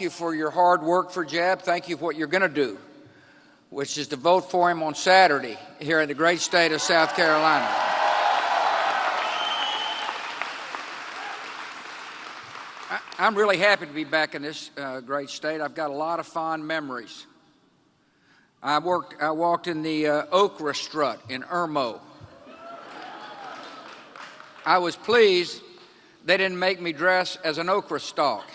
thank you for your hard work for Jeb. Thank you for what you're going to do, which is to vote for him on Saturday here in the great state of South Carolina. I'm really happy to be back in this great state. I've got a lot of fond memories. I walked in the okra strut in Irmo. I was pleased they didn't make me dress as an okra stalk.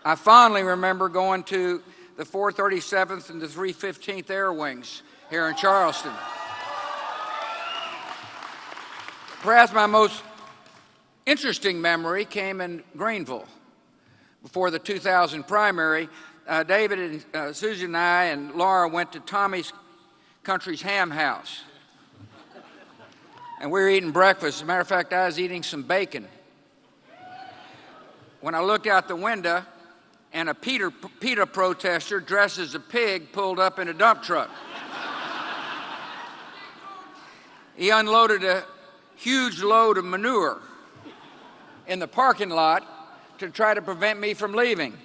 I fondly remember going to the 437th and the 315th Air Wings here in Charleston. Perhaps my most interesting memory came in Greenville. Before the 2000 primary, David and Susan and I and Laura went to Tommy's Country's Ham House. And we were eating breakfast. As a matter of fact, I was eating some bacon when I looked out the window and a PETA protester dressed as a pig pulled up in a dump truck. He unloaded a huge load of manure in the parking lot to try to prevent me from leaving.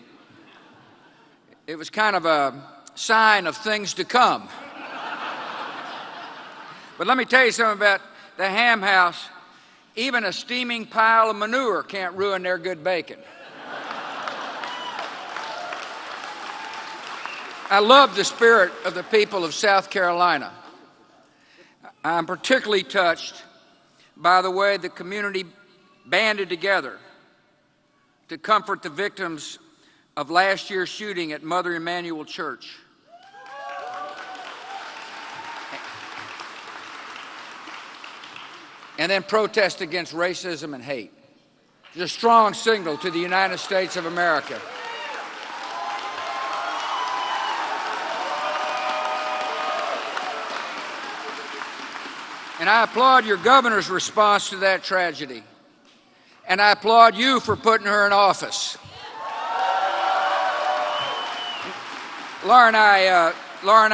It was kind of a sign of things to come. But let me tell you something about the Ham House. Even a steaming pile of manure can't ruin their good bacon. I love the spirit of the people of South Carolina. I'm particularly touched by the way the community banded together to comfort the victims of last year's shooting at Mother Emanuel Church. And then protest against racism and hate. It's a strong signal to the United States of America. And I applaud your governor's response to that tragedy. And I applaud you for putting her in office. Laura and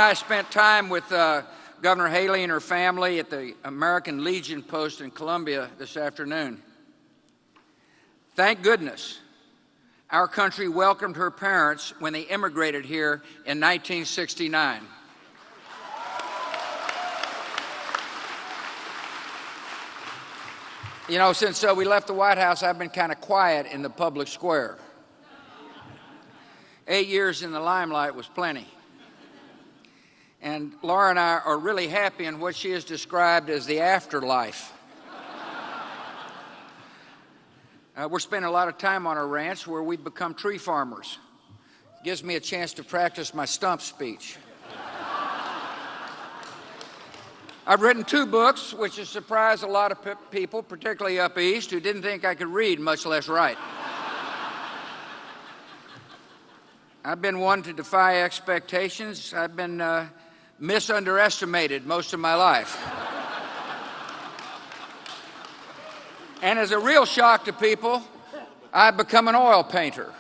I spent time with Governor Haley and her family at the American Legion post in Columbia this afternoon. Thank goodness our country welcomed her parents when they immigrated here in 1969. You know, since we left the White House, I've been kind of quiet in the public square. 8 years in the limelight was plenty. And Laura and I are really happy in what she has described as the afterlife. We're spending a lot of time on our ranch where we've become tree farmers. It gives me a chance to practice my stump speech. I've written 2 books, which has surprised a lot of people, particularly up east, who didn't think I could read, much less write. I've been one to defy expectations. I've been misunderestimated most of my life. And as a real shock to people, I've become an oil painter.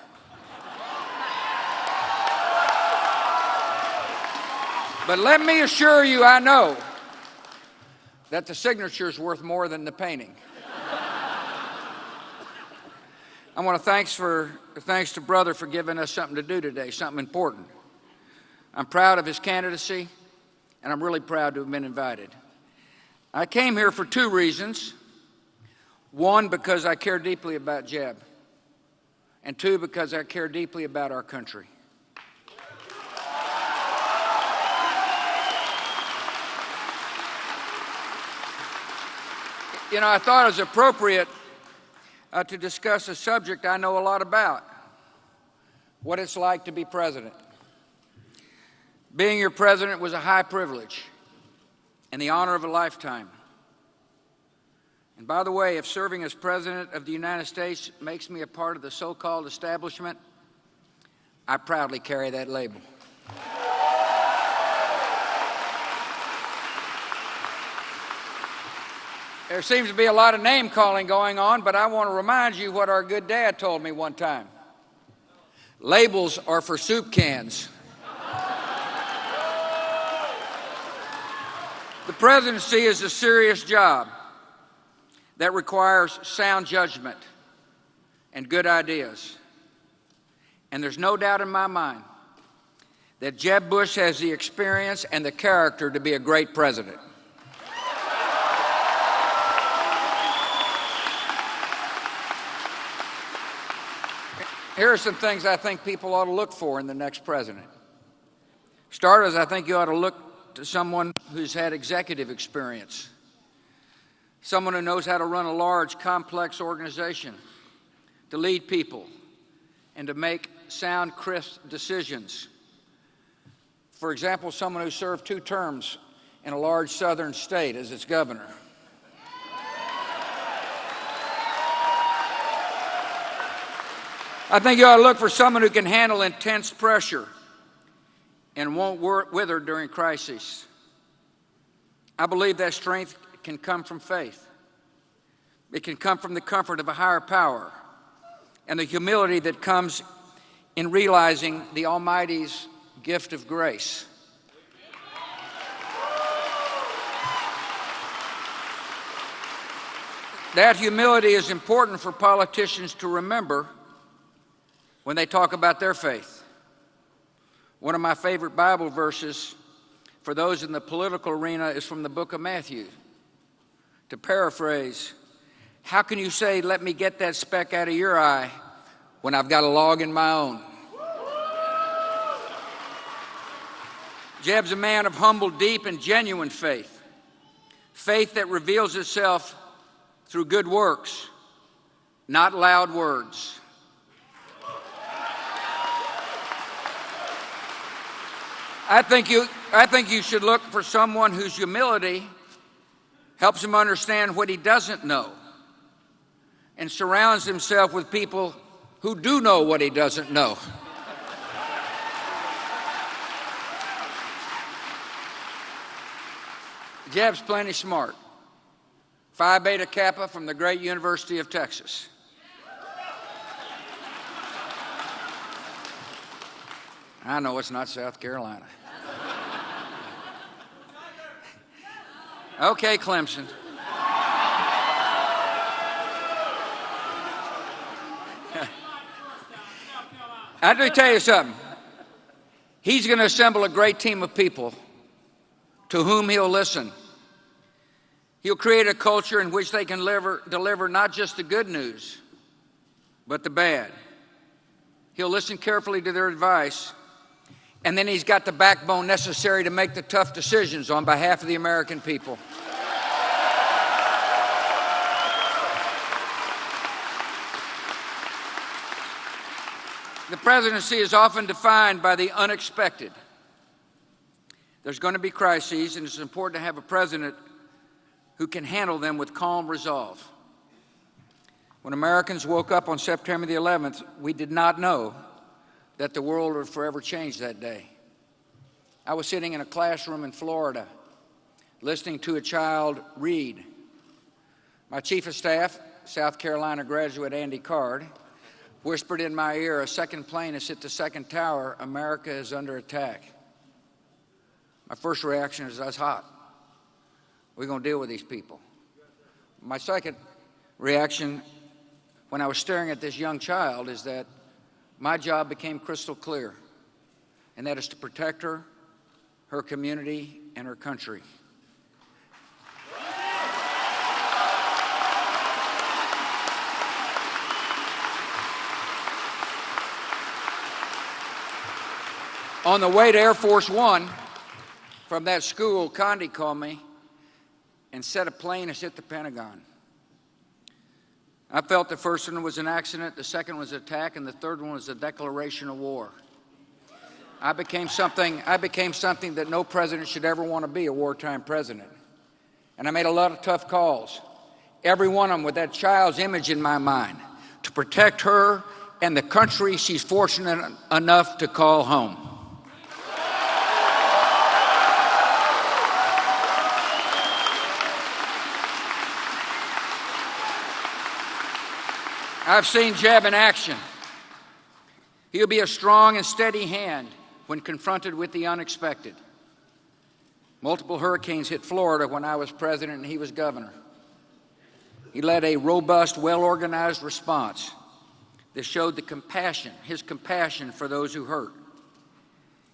But let me assure you, I know that the signature is worth more than the painting. I want to thanks to Brother for giving us something to do today, something important. I'm proud of his candidacy, and I'm really proud to have been invited. I came here for 2 reasons. 1, because I care deeply about Jeb, and 2, because I care deeply about our country. You know, I thought it was appropriate to discuss a subject I know a lot about, what it's like to be president. Being your president was a high privilege and the honor of a lifetime. And by the way, if serving as president of the United States makes me a part of the so-called establishment, I proudly carry that label. There seems to be a lot of name-calling going on, but I want to remind you what our good dad told me one time. Labels are for soup cans. The presidency is a serious job that requires sound judgment and good ideas. And there's no doubt in my mind that Jeb Bush has the experience and the character to be a great president. Here are some things I think people ought to look for in the next president. Starters, I think you ought to look to someone who's had executive experience, someone who knows how to run a large, complex organization, to lead people, and to make sound, crisp decisions. For example, someone who served 2 terms in a large southern state as its governor. I think you ought to look for someone who can handle intense pressure and won't wither during crises. I believe that strength can come from faith. It can come from the comfort of a higher power and the humility that comes in realizing the Almighty's gift of grace. That humility is important for politicians to remember when they talk about their faith. One of my favorite Bible verses for those in the political arena is from the book of Matthew. To paraphrase, how can you say, let me get that speck out of your eye when I've got a log in my own? Jeb's a man of humble, deep, and genuine faith. Faith that reveals itself through good works, not loud words. I think you should look for someone whose humility helps him understand what he doesn't know and surrounds himself with people who do know what he doesn't know. Jeb's plenty smart. Phi Beta Kappa from the great University of Texas. I know it's not South Carolina. Okay, Clemson. I do tell you something. He's going to assemble a great team of people to whom he'll listen. He'll create a culture in which they can deliver not just the good news, but the bad. He'll listen carefully to their advice, and then he's got the backbone necessary to make the tough decisions on behalf of the American people. The presidency is often defined by the unexpected. There's going to be crises, and it's important to have a president who can handle them with calm resolve. When Americans woke up on September the 11th, we did not know that the world would forever change that day. I was sitting in a classroom in Florida, listening to a child read. My chief of staff, South Carolina graduate Andy Card, whispered in my ear, a second plane has hit the second tower, America is under attack. My first reaction is, that's hot. We're going to deal with these people. My second reaction when I was staring at this young child is that my job became crystal clear, and that is to protect her, her community, and her country. On the way to Air Force One, from that school, Condi called me and said a plane has hit the Pentagon. I felt the first one was an accident, the second was an attack, and the third one was a declaration of war. I became something that no president should ever want to be, a wartime president. And I made a lot of tough calls, every one of them with that child's image in my mind, to protect her and the country she's fortunate enough to call home. I've seen Jeb in action. He'll be a strong and steady hand when confronted with the unexpected. Multiple hurricanes hit Florida when I was president and he was governor. He led a robust, well-organized response. that showed his compassion for those who hurt.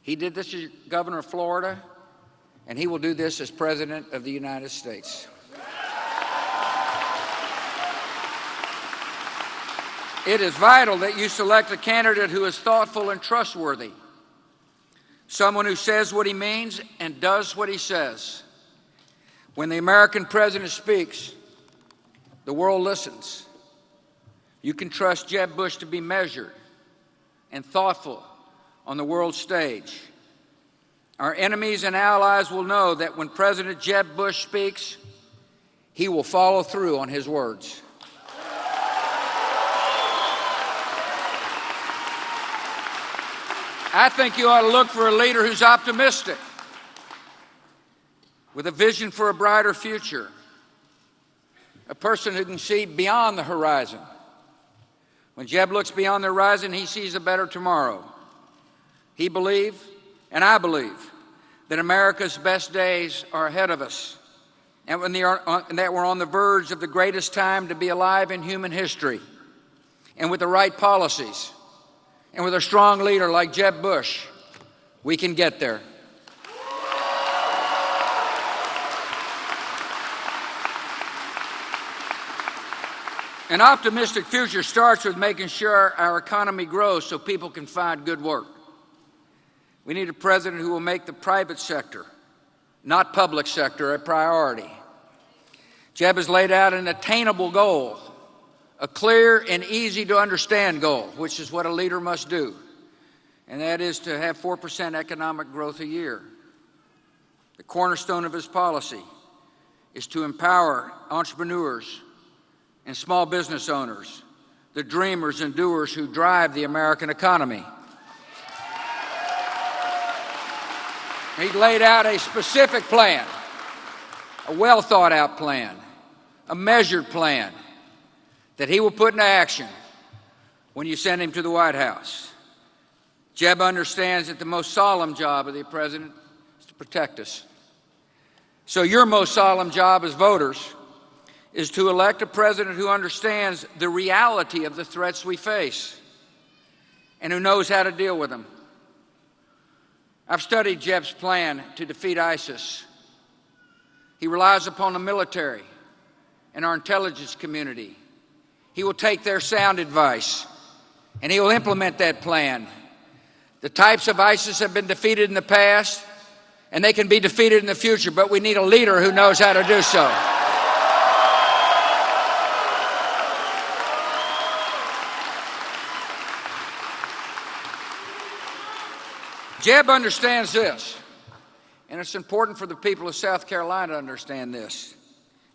He did this as governor of Florida, and he will do this as President of the United States. It is vital that you select a candidate who is thoughtful and trustworthy, someone who says what he means and does what he says. When the American president speaks, the world listens. You can trust Jeb Bush to be measured and thoughtful on the world stage. Our enemies and allies will know that when President Jeb Bush speaks, he will follow through on his words. I think you ought to look for a leader who's optimistic, with a vision for a brighter future, a person who can see beyond the horizon. When Jeb looks beyond the horizon, he sees a better tomorrow. He believes, and I believe, that America's best days are ahead of us, and that we're on the verge of the greatest time to be alive in human history. And with the right policies, and with a strong leader like Jeb Bush, we can get there. An optimistic future starts with making sure our economy grows so people can find good work. We need a president who will make the private sector, not public sector, a priority. Jeb has laid out an attainable goal, a clear and easy to understand goal, which is what a leader must do, and that is to have 4% economic growth a year. The cornerstone of his policy is to empower entrepreneurs and small business owners, the dreamers and doers who drive the American economy. He laid out a specific plan, a well thought out plan, a measured plan that he will put into action when you send him to the White House. Jeb understands that the most solemn job of the president is to protect us. So your most solemn job as voters is to elect a president who understands the reality of the threats we face and who knows how to deal with them. I've studied Jeb's plan to defeat ISIS. He relies upon the military and our intelligence community. He will take their sound advice, and he will implement that plan. The types of ISIS have been defeated in the past, and they can be defeated in the future, but we need a leader who knows how to do so. Jeb understands this, and it's important for the people of South Carolina to understand this,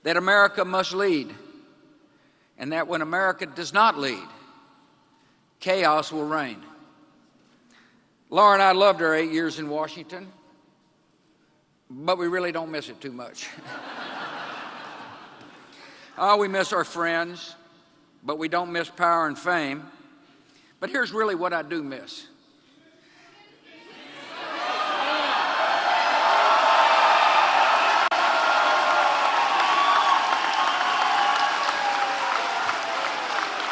that America must lead, and that when America does not lead, chaos will reign. Laura and I loved our 8 years in Washington, but we really don't miss it too much. We miss our friends, but we don't miss power and fame. But here's really what I do miss.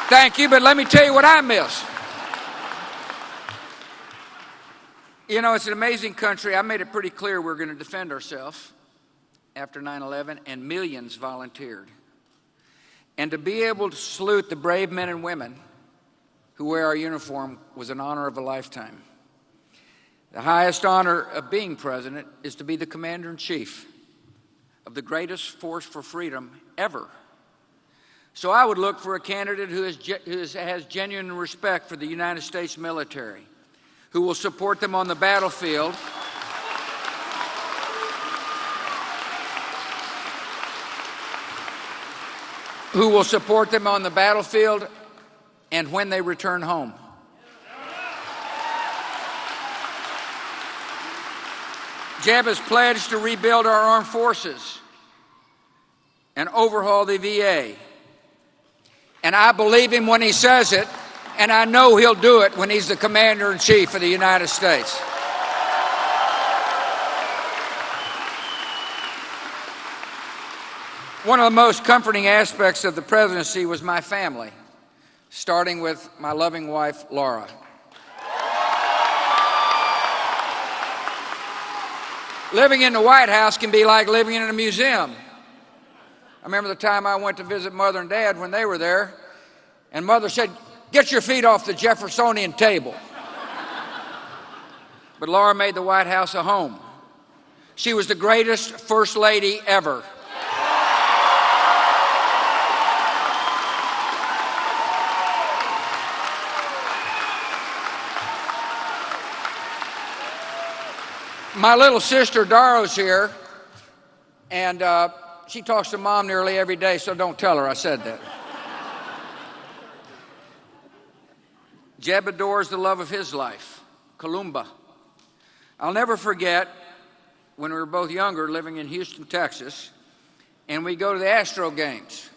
Thank you, but let me tell you what I miss. You know, it's an amazing country. I made it pretty clear we're going to defend ourselves after 9/11, and millions volunteered. And to be able to salute the brave men and women who wear our uniform was an honor of a lifetime. The highest honor of being president is to be the commander-in-chief of the greatest force for freedom ever. So I would look for a candidate who has genuine respect for the United States military, who will support them on the battlefield, and when they return home. Jeb has pledged to rebuild our armed forces and overhaul the VA. And I believe him when he says it, and I know he'll do it when he's the commander-in-chief of the United States. One of the most comforting aspects of the presidency was my family. starting with my loving wife, Laura. Living in the White House can be like living in a museum. I remember the time I went to visit Mother and Dad when they were there, and Mother said, "Get your feet off the Jeffersonian table." But Laura made the White House a home. She was the greatest First Lady ever. My little sister Daro's here, and she talks to Mom nearly every day, so don't tell her I said that. Jeb adores the love of his life, Columba. I'll never forget when we were both younger, living in Houston, Texas, and we'd go to the Astro games,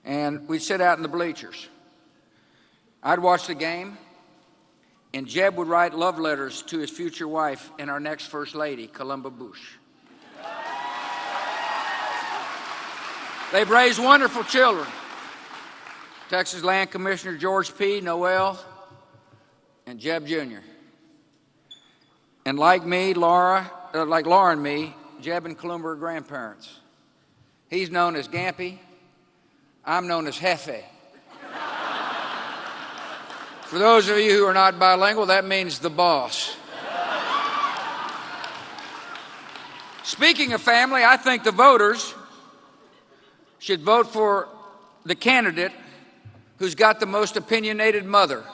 and we'd sit out in the bleachers. I'd watch the game, and Jeb would write love letters to his future wife and our next First Lady, Columba Bush. They've raised wonderful children. Texas Land Commissioner George P. Noel and Jeb Jr. And like Laura and me, Jeb and Columba are grandparents. He's known as Gampy. I'm known as Jefe. For those of you who are not bilingual, that means the boss. Speaking of family, I think the voters should vote for the candidate who's got the most opinionated mother.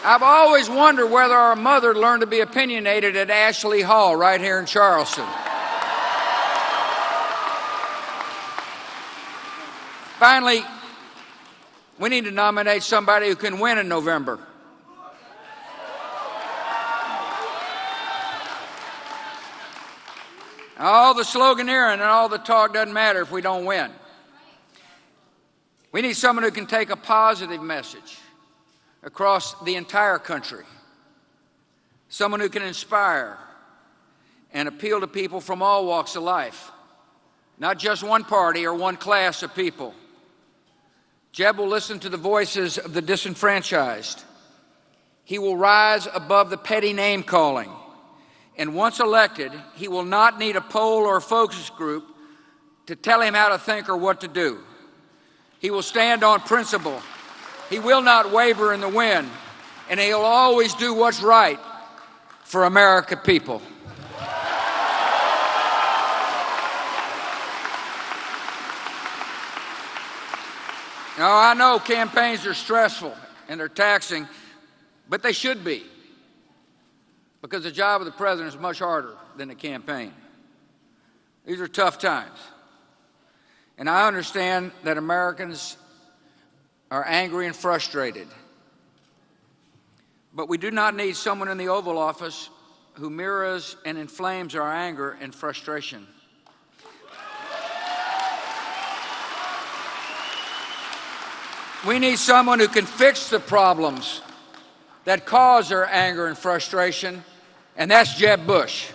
I've always wondered whether our mother learned to be opinionated at Ashley Hall right here in Charleston. Finally, we need to nominate somebody who can win in November. All the sloganeering and all the talk doesn't matter if we don't win. We need someone who can take a positive message across the entire country. Someone who can inspire and appeal to people from all walks of life, not just one party or one class of people. Jeb will listen to the voices of the disenfranchised. He will rise above the petty name calling. And once elected, he will not need a poll or a focus group to tell him how to think or what to do. He will stand on principle. He will not waver in the wind, and he'll always do what's right for American people. Now, I know campaigns are stressful and they're taxing, but they should be, because the job of the president is much harder than the campaign. These are tough times. And I understand that Americans are angry and frustrated. But we do not need someone in the Oval Office who mirrors and inflames our anger and frustration. We need someone who can fix the problems that cause our anger and frustration, and that's Jeb Bush.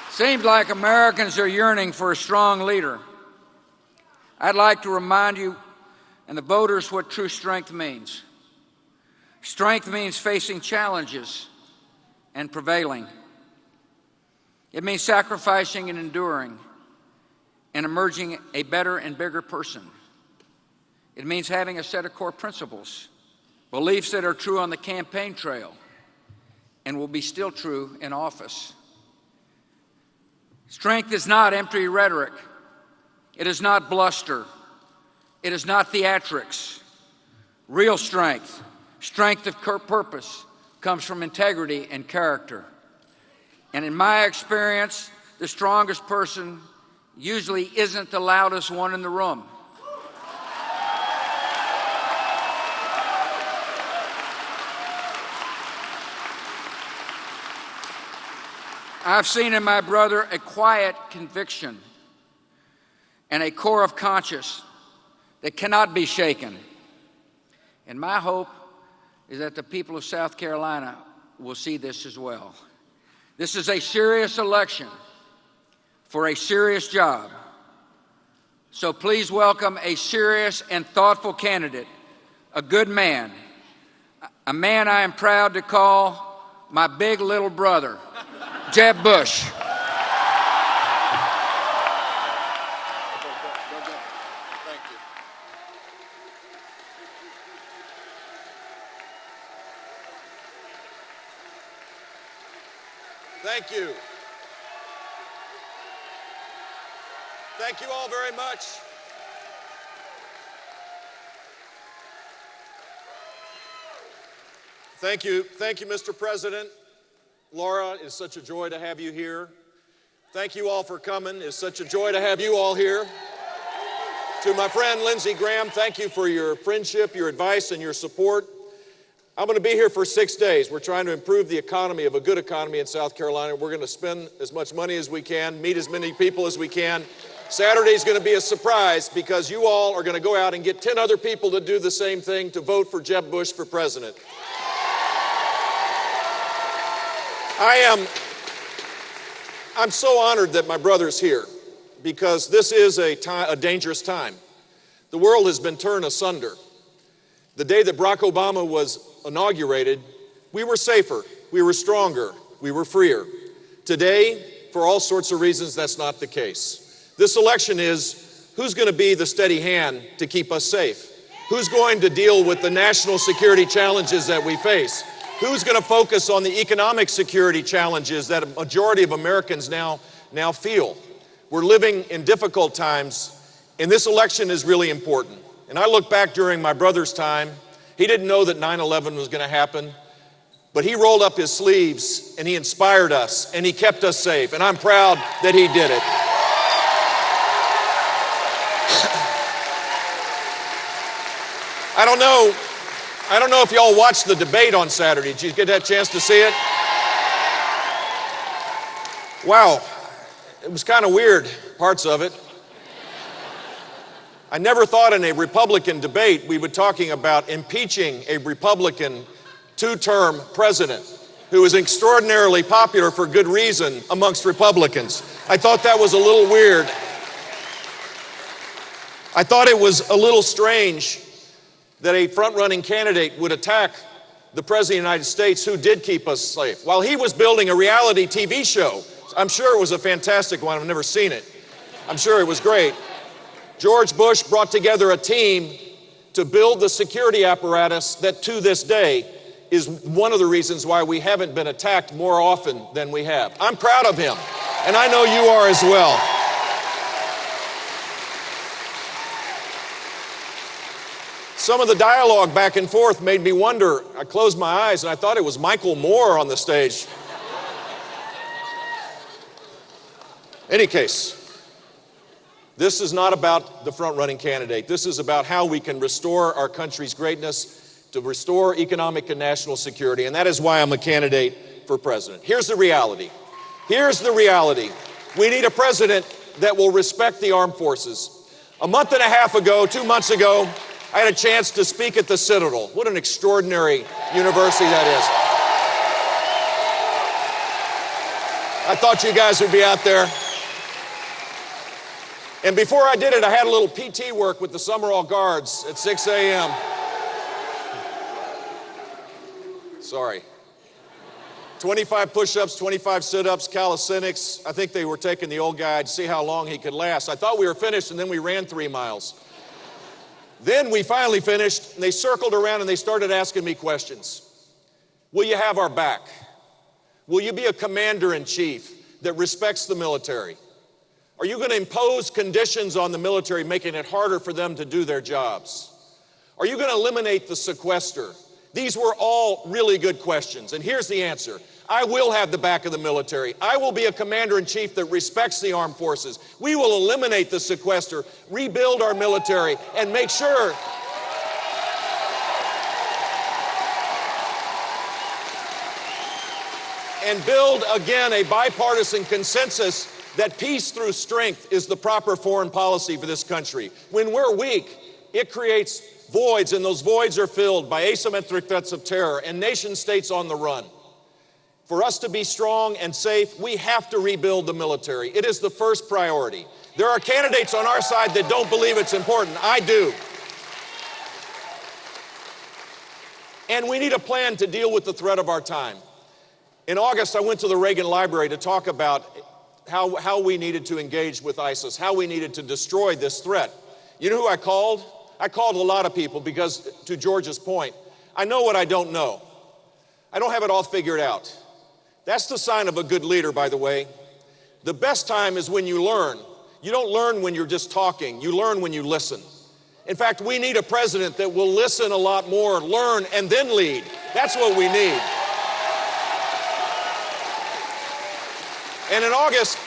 Seems like Americans are yearning for a strong leader. I'd like to remind you and the voters what true strength means. Strength means facing challenges and prevailing. It means sacrificing and enduring and emerging a better and bigger person. It means having a set of core principles, beliefs that are true on the campaign trail and will be still true in office. Strength is not empty rhetoric. It is not bluster. It is not theatrics. Real strength, strength of purpose, comes from integrity and character. And in my experience, the strongest person usually isn't the loudest one in the room. I've seen in my brother a quiet conviction and a core of conscience that cannot be shaken. And my hope is that the people of South Carolina will see this as well. This is a serious election for a serious job. So please welcome a serious and thoughtful candidate, a good man, a man I am proud to call my big little brother, Jeb Bush. Thank you. Thank you all very much. Thank you, Mr. President. Laura, it's such a joy to have you here. Thank you all for coming. It's such a joy to have you all here. To my friend Lindsey Graham, thank you for your friendship, your advice, and your support. I'm going to be here for 6 days. We're trying to improve the economy of a good economy in South Carolina. We're going to spend as much money as we can, meet as many people as we can. Saturday's going to be a surprise because you all are going to go out and get 10 other people to do the same thing, to vote for Jeb Bush for president. I'm so honored that my brother's here because this is a dangerous time. The world has been turned asunder. The day that Barack Obama was inaugurated, we were safer, we were stronger, we were freer. Today, for all sorts of reasons, that's not the case. This election is who's going to be the steady hand to keep us safe? Who's going to deal with the national security challenges that we face? Who's going to focus on the economic security challenges that a majority of Americans now feel? We're living in difficult times, and this election is really important. And I look back during my brother's time. He didn't know that 9/11 was going to happen, but he rolled up his sleeves and he inspired us and he kept us safe. And I'm proud that he did it. I don't know if y'all watched the debate on Saturday. Did you get that chance to see it? Wow, it was kind of weird, parts of it. I never thought in a Republican debate we would be talking about impeaching a Republican two-term president who is extraordinarily popular for good reason amongst Republicans. I thought that was a little weird. I thought it was a little strange that a front-running candidate would attack the President of the United States who did keep us safe. While he was building a reality TV show, I'm sure it was a fantastic one. I've never seen it. I'm sure it was great. George Bush brought together a team to build the security apparatus that to this day is one of the reasons why we haven't been attacked more often than we have. I'm proud of him, and I know you are as well. Some of the dialogue back and forth made me wonder. I closed my eyes and I thought it was Michael Moore on the stage. Any case, this is not about the front-running candidate. This is about how we can restore our country's greatness, to restore economic and national security, and that is why I'm a candidate for president. Here's the reality. Here's the reality. We need a president that will respect the armed forces. A month and a half ago, 2 months ago, I had a chance to speak at the Citadel. What an extraordinary university that is. I thought you guys would be out there. And before I did it, I had a little PT work with the Summerall Guards at 6 a.m. Sorry. 25 push-ups, 25 sit-ups, calisthenics. I think they were taking the old guy to see how long he could last. I thought we were finished, and then we ran 3 miles. Then we finally finished, and they circled around and they started asking me questions. Will you have our back? Will you be a commander-in-chief that respects the military? Are you going to impose conditions on the military, making it harder for them to do their jobs? Are you going to eliminate the sequester? These were all really good questions, and here's the answer. I will have the back of the military. I will be a commander-in-chief that respects the armed forces. We will eliminate the sequester, rebuild our military, and make sure and build again a bipartisan consensus that peace through strength is the proper foreign policy for this country. When we're weak, it creates voids, and those voids are filled by asymmetric threats of terror and nation states on the run. For us to be strong and safe, we have to rebuild the military. It is the first priority. There are candidates on our side that don't believe it's important. I do. And we need a plan to deal with the threat of our time. In August, I went to the Reagan Library to talk about how we needed to engage with ISIS, how we needed to destroy this threat. You know who I called? I called a lot of people because, to George's point, I know what I don't know. I don't have it all figured out. That's the sign of a good leader, by the way. The best time is when you learn. You don't learn when you're just talking. You learn when you listen. In fact, we need a president that will listen a lot more, learn, and then lead. That's what we need. And in August,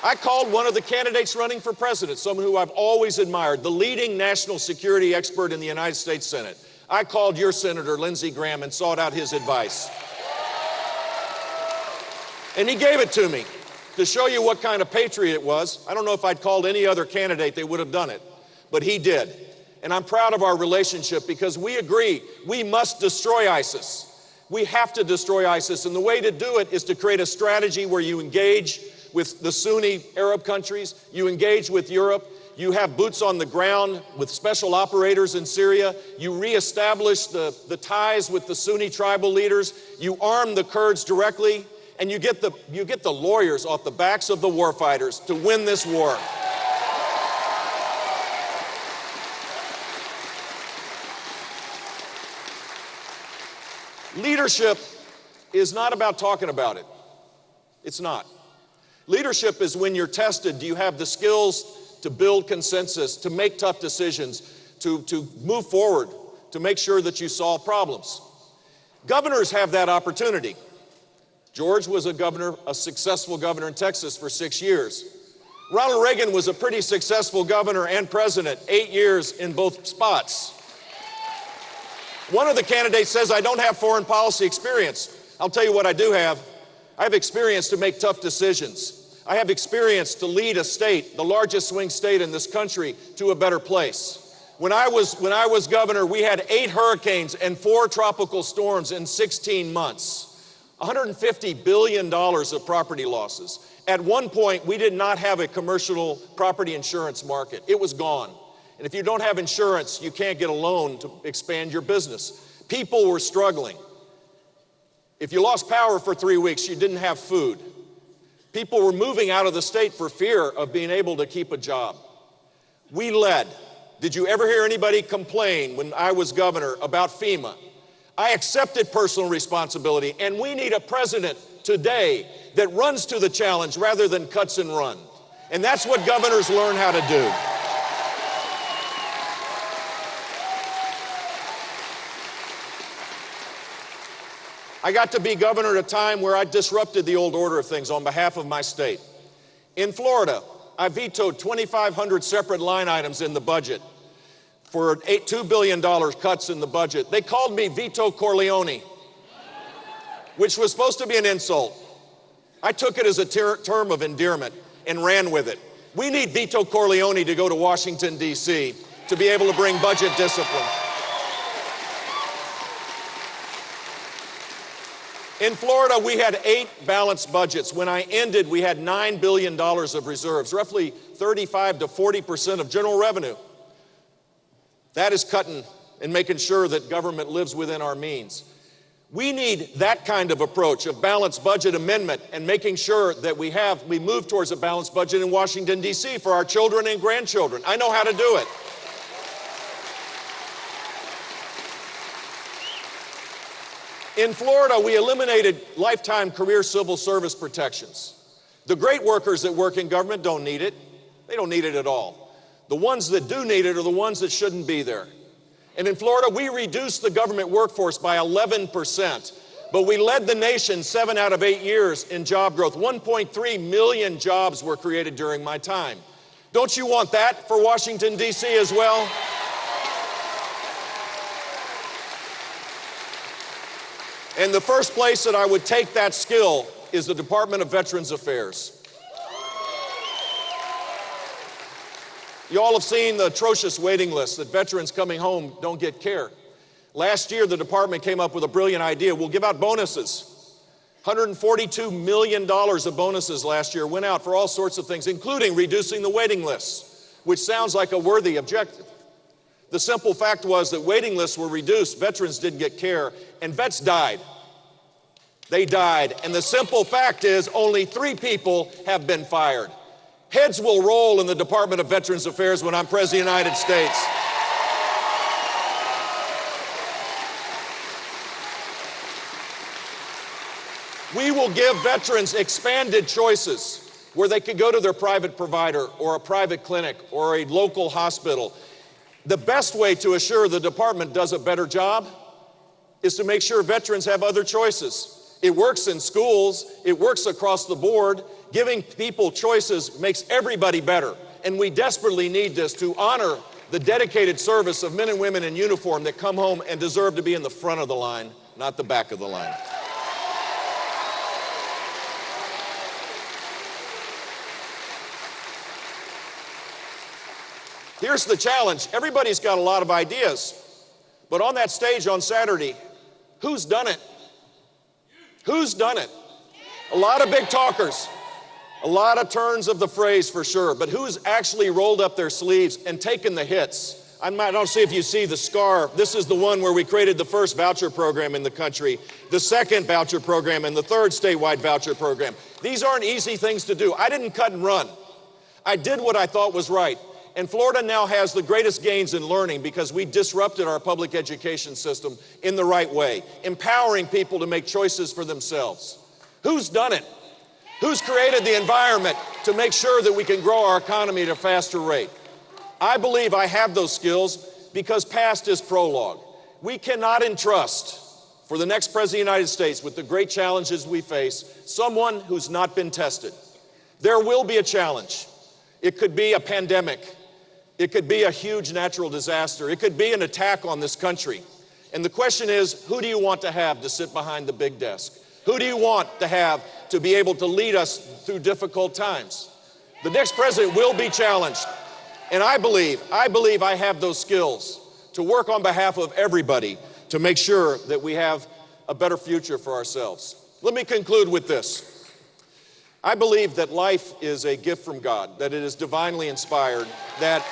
I called one of the candidates running for president, someone who I've always admired, the leading national security expert in the United States Senate. I called your Senator, Lindsey Graham, and sought out his advice. And he gave it to me to show you what kind of patriot it was. I don't know if I'd called any other candidate, they would have done it, but he did. And I'm proud of our relationship because we agree we must destroy ISIS. We have to destroy ISIS, and the way to do it is to create a strategy where you engage with the Sunni Arab countries, you engage with Europe, you have boots on the ground with special operators in Syria, you reestablish the ties with the Sunni tribal leaders, you arm the Kurds directly, and you get the lawyers off the backs of the warfighters to win this war. Leadership is not about talking about it. It's not. Leadership is when you're tested, do you have the skills to build consensus, to make tough decisions, to move forward, to make sure that you solve problems. Governors have that opportunity. George was a successful governor in Texas for 6 years. Ronald Reagan was a pretty successful governor and president, 8 years in both spots. One of the candidates says, I don't have foreign policy experience. I'll tell you what I do have. I have experience to make tough decisions. I have experience to lead a state, the largest swing state in this country, to a better place. When I was governor, we had 8 hurricanes and 4 tropical storms in 16 months. $150 billion of property losses. At one point, we did not have a commercial property insurance market. It was gone. And if you don't have insurance, you can't get a loan to expand your business. People were struggling. If you lost power for 3 weeks, you didn't have food. People were moving out of the state for fear of being able to keep a job. We led. Did you ever hear anybody complain when I was governor about FEMA? I accepted personal responsibility, and we need a president today that runs to the challenge rather than cuts and run. And that's what governors learn how to do. I got to be governor at a time where I disrupted the old order of things on behalf of my state. In Florida, I vetoed 2,500 separate line items in the budget for $2 billion cuts in the budget. They called me Vito Corleone, which was supposed to be an insult. I took it as a term of endearment and ran with it. We need Vito Corleone to go to Washington, D.C. to be able to bring budget discipline. In Florida, we had 8 balanced budgets. When I ended, we had $9 billion of reserves, roughly 35 to 40% of general revenue. That is cutting and making sure that government lives within our means. We need that kind of approach of balanced budget amendment and making sure that we move towards a balanced budget in Washington, D.C. for our children and grandchildren. I know how to do it. In Florida, we eliminated lifetime career civil service protections. The great workers that work in government don't need it. They don't need it at all. The ones that do need it are the ones that shouldn't be there. And in Florida, we reduced the government workforce by 11%, but we led the nation 7 out of 8 years in job growth. 1.3 million jobs were created during my time. Don't you want that for Washington, D.C. as well? And the first place that I would take that skill is the Department of Veterans Affairs. You all have seen the atrocious waiting list that veterans coming home don't get care. Last year, the department came up with a brilliant idea. We'll give out bonuses. $142 million of bonuses last year went out for all sorts of things, including reducing the waiting lists, which sounds like a worthy objective. The simple fact was that waiting lists were reduced, veterans didn't get care, and vets died. They died, and the simple fact is only 3 people have been fired. Heads will roll in the Department of Veterans Affairs when I'm President of the United States. We will give veterans expanded choices where they could go to their private provider or a private clinic or a local hospital. The best way to assure the department does a better job is to make sure veterans have other choices. It works in schools, it works across the board. Giving people choices makes everybody better. And we desperately need this to honor the dedicated service of men and women in uniform that come home and deserve to be in the front of the line, not the back of the line. Here's the challenge. Everybody's got a lot of ideas. But on that stage on Saturday, who's done it? Who's done it? A lot of big talkers. A lot of turns of the phrase for sure. But who's actually rolled up their sleeves and taken the hits? I don't see if you see the scar. This is the one where we created the first voucher program in the country, the second voucher program, and the third statewide voucher program. These aren't easy things to do. I didn't cut and run. I did what I thought was right. And Florida now has the greatest gains in learning because we disrupted our public education system in the right way, empowering people to make choices for themselves. Who's done it? Who's created the environment to make sure that we can grow our economy at a faster rate? I believe I have those skills because past is prologue. We cannot entrust for the next President of the United States with the great challenges we face someone who's not been tested. There will be a challenge. It could be a pandemic. It could be a huge natural disaster. It could be an attack on this country. And the question is, who do you want to have to sit behind the big desk? Who do you want to have to be able to lead us through difficult times? The next president will be challenged. And I believe I have those skills to work on behalf of everybody to make sure that we have a better future for ourselves. Let me conclude with this. I believe that life is a gift from God, that it is divinely inspired, that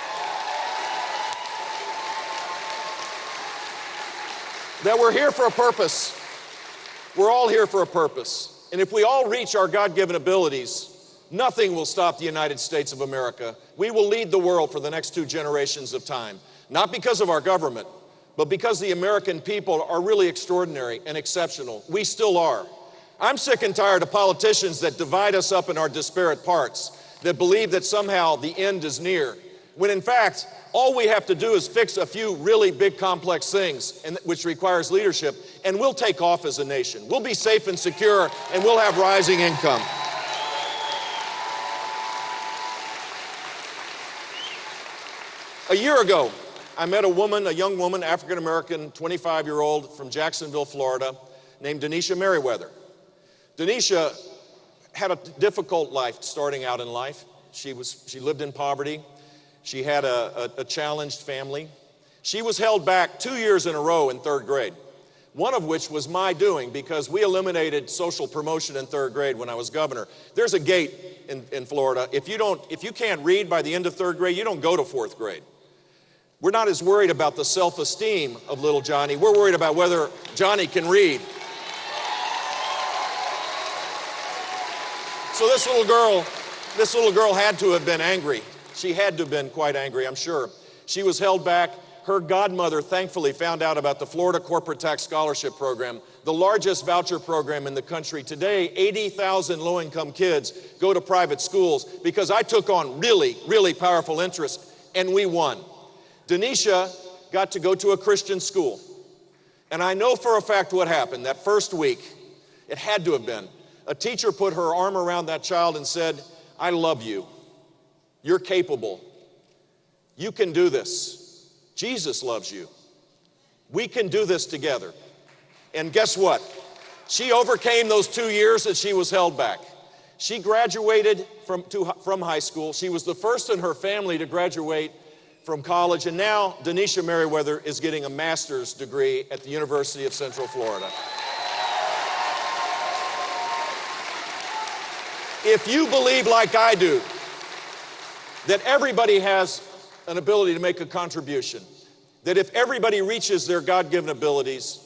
we're here for a purpose. We're all here for a purpose. And if we all reach our God-given abilities, nothing will stop the United States of America. We will lead the world for the next 2 generations of time, not because of our government, but because the American people are really extraordinary and exceptional. We still are. I'm sick and tired of politicians that divide us up in our disparate parts, that believe that somehow the end is near, when in fact, all we have to do is fix a few really big complex things, which requires leadership, and we'll take off as a nation. We'll be safe and secure, and we'll have rising income. A year ago, I met a young woman, African-American, 25-year-old from Jacksonville, Florida, named Denisha Merriweather. Denisha had a difficult life starting out in life. She lived in poverty. She had a challenged family. She was held back 2 years in a row in 3rd grade, one of which was my doing because we eliminated social promotion in 3rd grade when I was governor. There's a gate in Florida. If you can't read by the end of 3rd grade, you don't go to 4th grade. We're not as worried about the self-esteem of little Johnny. We're worried about whether Johnny can read. So this little girl had to have been angry. She had to have been quite angry, I'm sure. She was held back. Her godmother thankfully found out about the Florida Corporate Tax Scholarship Program, the largest voucher program in the country. Today, 80,000 low-income kids go to private schools because I took on really, really powerful interests, and we won. Denisha got to go to a Christian school. And I know for a fact what happened that first week. It had to have been. A teacher put her arm around that child and said, "I love you. You're capable. You can do this. Jesus loves you. We can do this together." And guess what? She overcame those 2 years that she was held back. She graduated from high school. She was the first in her family to graduate from college, and now Denisha Merriweather is getting a master's degree at the University of Central Florida. If you believe like I do, that everybody has an ability to make a contribution, that if everybody reaches their God-given abilities,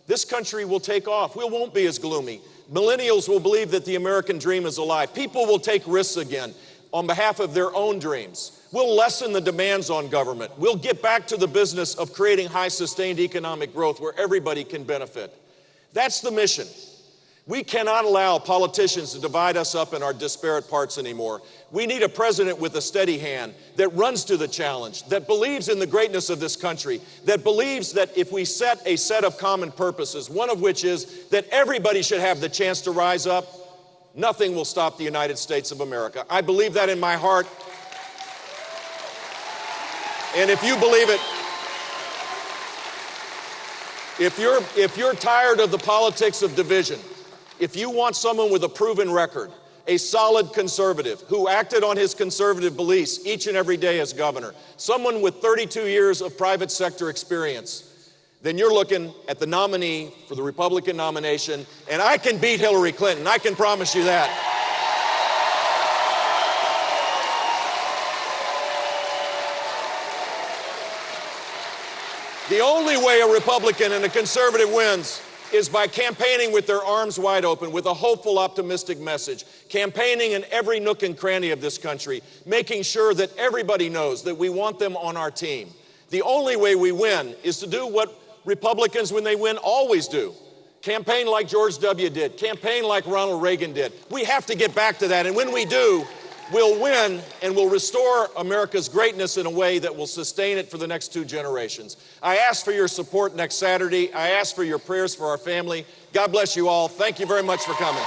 this country will take off. We won't be as gloomy. Millennials will believe that the American dream is alive. People will take risks again on behalf of their own dreams. We'll lessen the demands on government. We'll get back to the business of creating high sustained economic growth where everybody can benefit. That's the mission. We cannot allow politicians to divide us up in our disparate parts anymore. We need a president with a steady hand that runs to the challenge, that believes in the greatness of this country, that believes that if we set a set of common purposes, one of which is that everybody should have the chance to rise up, nothing will stop the United States of America. I believe that in my heart. And if you believe it, if you're tired of the politics of division, if you want someone with a proven record, a solid conservative who acted on his conservative beliefs each and every day as governor, someone with 32 years of private sector experience, then you're looking at the nominee for the Republican nomination, and I can beat Hillary Clinton. I can promise you that. The only way a Republican and a conservative wins is by campaigning with their arms wide open, with a hopeful, optimistic message, campaigning in every nook and cranny of this country, making sure that everybody knows that we want them on our team. The only way we win is to do what Republicans, when they win, always do. Campaign like George W. did, campaign like Ronald Reagan did. We have to get back to that, and when we do, we'll win and we'll restore America's greatness in a way that will sustain it for the next 2 generations. I ask for your support next Saturday. I ask for your prayers for our family. God bless you all. Thank you very much for coming.